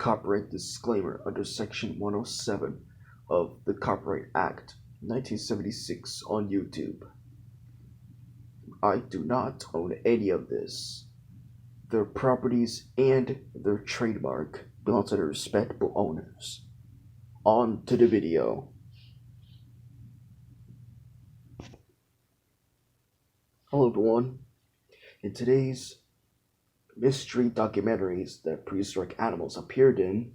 Copyright disclaimer under Section 107 of the Copyright Act 1976 on YouTube. I do not own any of this. Their properties and their trademark belong to their respectable owners. On to the video. Hello everyone. In today's mystery documentaries that prehistoric animals appeared in,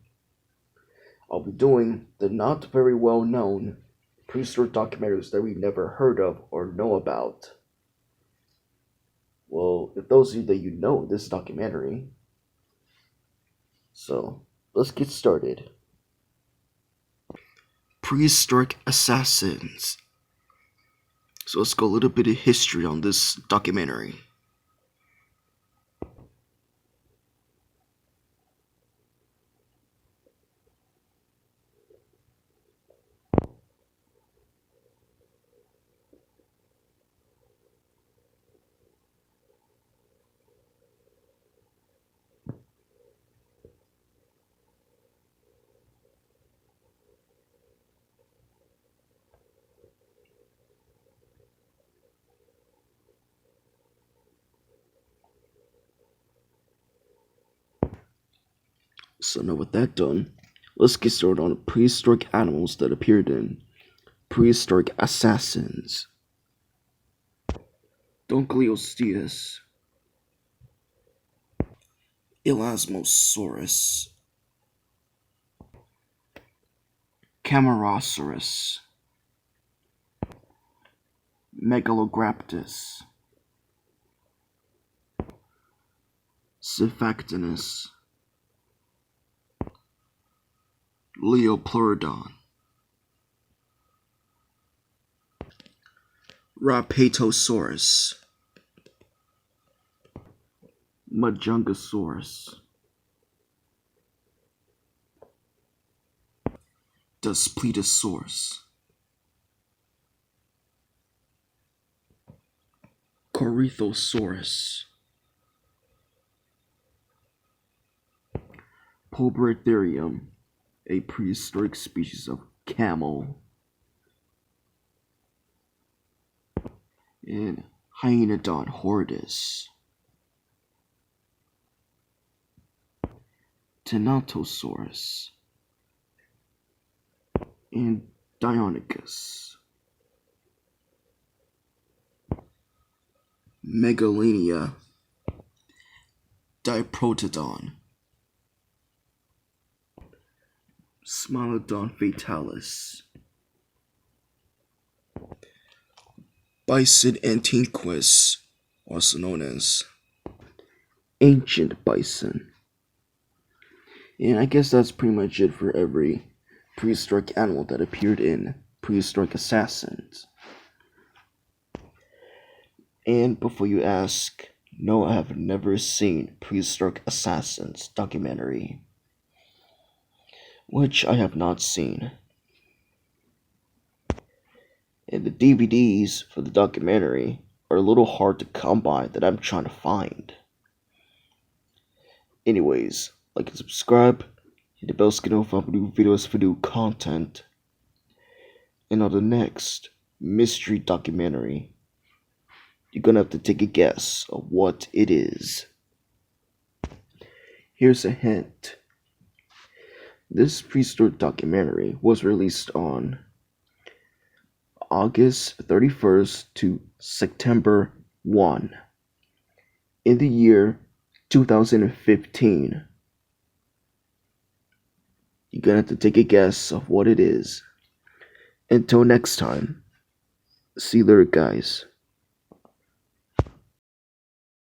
I'll be doing the not very well known prehistoric documentaries that we've never heard of or know about. Well, if those of you that you know this documentary, so let's get started. Prehistoric assassins. So let's go a little bit of history on this documentary. So now with that done, let's get started on the prehistoric animals that appeared in Prehistoric Assassins. Dunkleosteus, Elasmosaurus, Camarasaurus, Megalograptus, Cephactinus, Leopleurodon, Rapatosaurus, Majungasaurus, Daspletosaurus, Corythosaurus, Pulburatherium, a prehistoric species of camel, and Hyenodon horridus, Tenontosaurus, and Deinonychus, Megalania, Diprotodon, Smilodon fatalis, Bison antiquus, also known as ancient bison. And I guess that's pretty much it for every prehistoric animal that appeared in Prehistoric Assassins. And before you ask, no, I have never seen Prehistoric Assassins documentary, which I have not seen. And the DVDs for the documentary are a little hard to come by that I'm trying to find. Anyways, like and subscribe, hit the bell to get notified for new videos for new content. And on the next mystery documentary, you're gonna have to take a guess of what it is. Here's a hint. This prehistoric documentary was released on August 31st to September 1 in the year 2015. You're gonna have to take a guess of what it is. Until next time, see you later, guys.